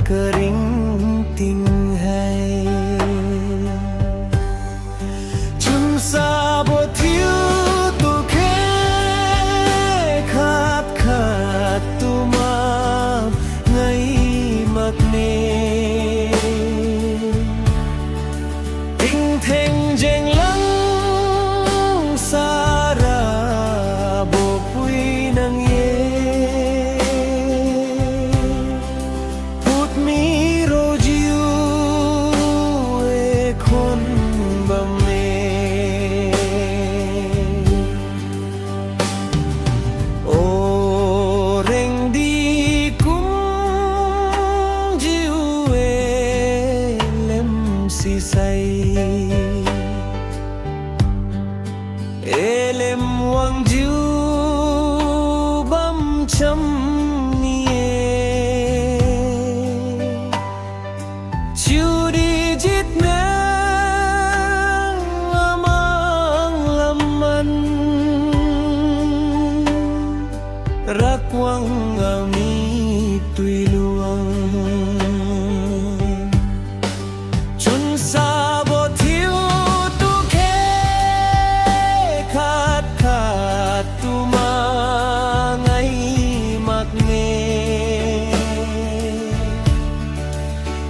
kering tình hay chúng xa bộ thiếu tu khé khát khát tu ma ngay mặc nề tình thèn dèn lắng xa ra bộ quy nang ye phút mi ro jiu e khôn bầm mê o reng đi cũng jiu e lem si say elem wang jiu bam cham nie chiu đi jit me amang laman rak wang ami tui luang chun sa bo thiếu tu khe khát khát tu ma ngay mặc nghề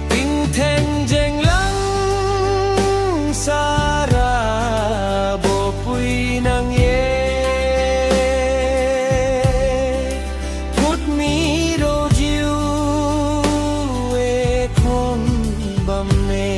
tình thèn dèn lắng xa ra bộ quy nang ye phút mi đô jiu e khôn bầm mê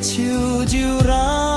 chiu chiu ra